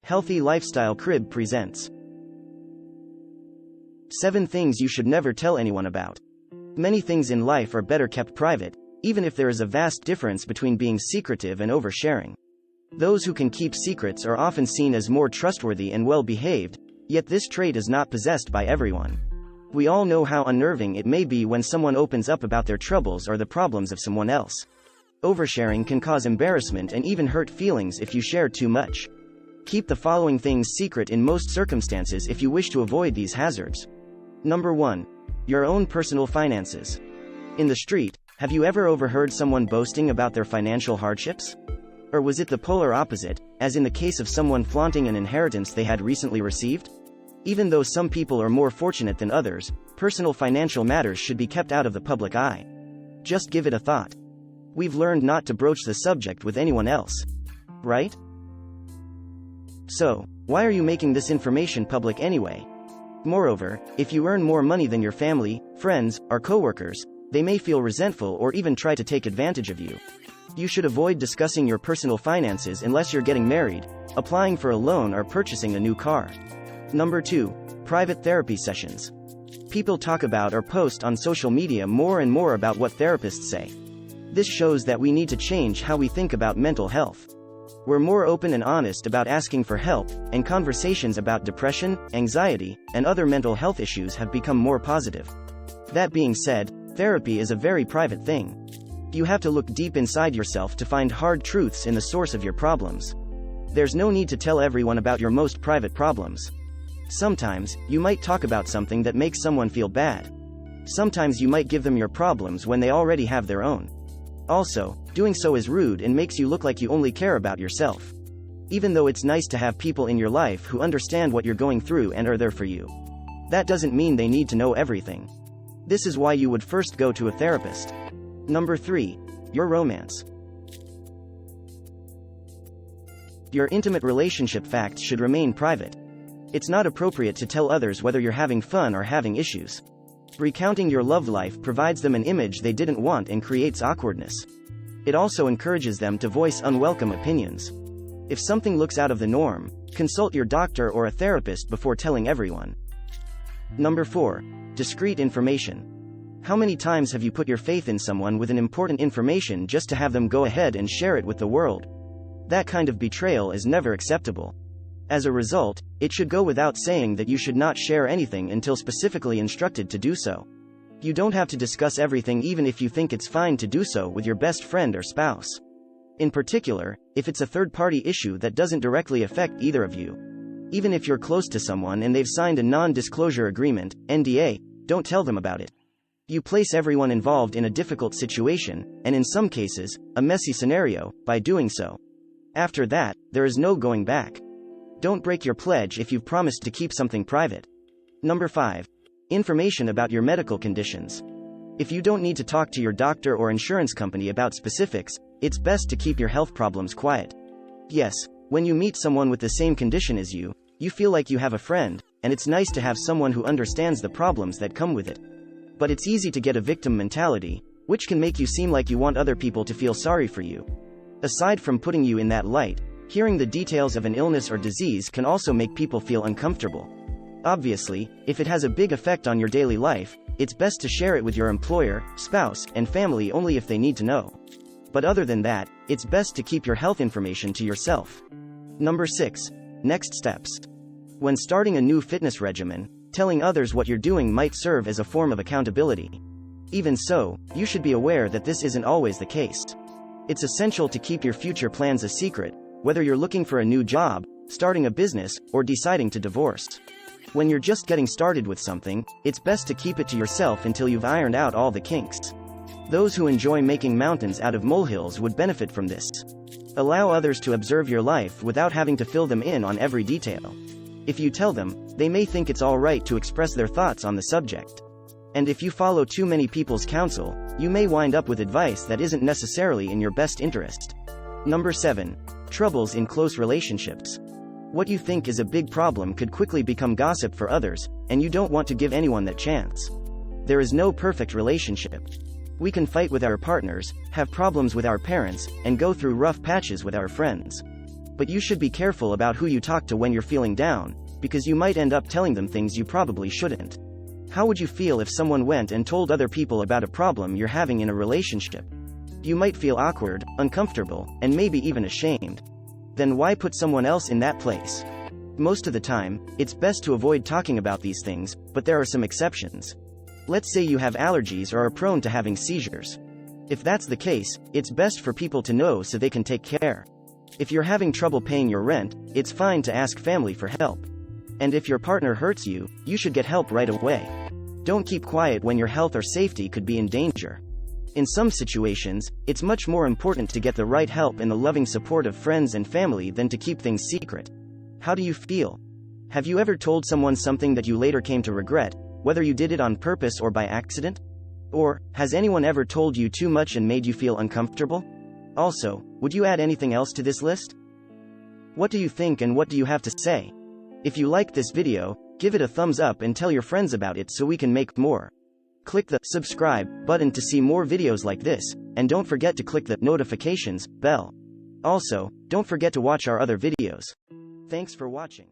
Healthy Lifestyle Crib presents 7 things you should never tell anyone about. Many things in life are better kept private, even if there is a vast difference between being secretive and oversharing. Those who can keep secrets are often seen as more trustworthy and well-behaved, yet this trait is not possessed by everyone. We all know how unnerving it may be when someone opens up about their troubles or the problems of someone else. Oversharing can cause embarrassment and even hurt feelings if you share too much. Keep the following things secret in most circumstances if you wish to avoid these hazards. Number 1. Your own personal finances. In the street, have you ever overheard someone boasting about their financial hardships? Or was it the polar opposite, as in the case of someone flaunting an inheritance they had recently received? Even though some people are more fortunate than others, personal financial matters should be kept out of the public eye. Just give it a thought. We've learned not to broach the subject with anyone else. Right? So, why are you making this information public anyway? Moreover, if you earn more money than your family, friends, or coworkers, they may feel resentful or even try to take advantage of you. You should avoid discussing your personal finances unless you're getting married, applying for a loan, or purchasing a new car. Number 2. Private therapy sessions. People talk about or post on social media more and more about what therapists say. This shows that we need to change how we think about mental health. We're more open and honest about asking for help, and conversations about depression, anxiety, and other mental health issues have become more positive. That being said, therapy is a very private thing. You have to look deep inside yourself to find hard truths in the source of your problems. There's no need to tell everyone about your most private problems. Sometimes, you might talk about something that makes someone feel bad. Sometimes you might give them your problems when they already have their own. Also, doing so is rude and makes you look like you only care about yourself. Even though it's nice to have people in your life who understand what you're going through and are there for you, that doesn't mean they need to know everything. This is why you would first go to a therapist. Number 3. Your romance. Your intimate relationship facts should remain private. It's not appropriate to tell others whether you're having fun or having issues. Recounting your love life provides them an image they didn't want and creates awkwardness. It also encourages them to voice unwelcome opinions. If something looks out of the norm, consult your doctor or a therapist before telling everyone. Number 4. Discreet information. How many times have you put your faith in someone with an important information just to have them go ahead and share it with the world? That kind of betrayal is never acceptable. As a result, it should go without saying that you should not share anything until specifically instructed to do so. You don't have to discuss everything even if you think it's fine to do so with your best friend or spouse. In particular, if it's a third-party issue that doesn't directly affect either of you. Even if you're close to someone and they've signed a non-disclosure agreement, NDA, don't tell them about it. You place everyone involved in a difficult situation, and in some cases, a messy scenario, by doing so. After that, there is no going back. Don't break your pledge if you've promised to keep something private. Number 5. Information about your medical conditions. If you don't need to talk to your doctor or insurance company about specifics, it's best to keep your health problems quiet. Yes, when you meet someone with the same condition as you, you feel like you have a friend, and it's nice to have someone who understands the problems that come with it. But it's easy to get a victim mentality, which can make you seem like you want other people to feel sorry for you. Aside from putting you in that light, hearing the details of an illness or disease can also make people feel uncomfortable. Obviously, if it has a big effect on your daily life, it's best to share it with your employer, spouse, and family only if they need to know. But other than that, it's best to keep your health information to yourself. Number 6. Next steps. When starting a new fitness regimen, telling others what you're doing might serve as a form of accountability. Even so, you should be aware that this isn't always the case. It's essential to keep your future plans a secret, whether you're looking for a new job, starting a business, or deciding to divorce. When you're just getting started with something, it's best to keep it to yourself until you've ironed out all the kinks. Those who enjoy making mountains out of molehills would benefit from this. Allow others to observe your life without having to fill them in on every detail. If you tell them, they may think it's all right to express their thoughts on the subject. And if you follow too many people's counsel, you may wind up with advice that isn't necessarily in your best interest. Number 7. Troubles in close relationships. What you think is a big problem could quickly become gossip for others, and you don't want to give anyone that chance. There is no perfect relationship. We can fight with our partners, have problems with our parents, and go through rough patches with our friends. But you should be careful about who you talk to when you're feeling down, because you might end up telling them things you probably shouldn't. How would you feel if someone went and told other people about a problem you're having in a relationship? You might feel awkward, uncomfortable, and maybe even ashamed. Then why put someone else in that place? Most of the time, it's best to avoid talking about these things, but there are some exceptions. Let's say you have allergies or are prone to having seizures. If that's the case, it's best for people to know so they can take care. If you're having trouble paying your rent, it's fine to ask family for help. And if your partner hurts you, you should get help right away. Don't keep quiet when your health or safety could be in danger. In some situations, it's much more important to get the right help and the loving support of friends and family than to keep things secret. How do you feel? Have you ever told someone something that you later came to regret, whether you did it on purpose or by accident? Or, has anyone ever told you too much and made you feel uncomfortable? Also, would you add anything else to this list? What do you think and what do you have to say? If you liked this video, give it a thumbs up and tell your friends about it so we can make more. Click the subscribe button to see more videos like this, and don't forget to click the notifications bell. Also, don't forget to watch our other videos. Thanks for watching.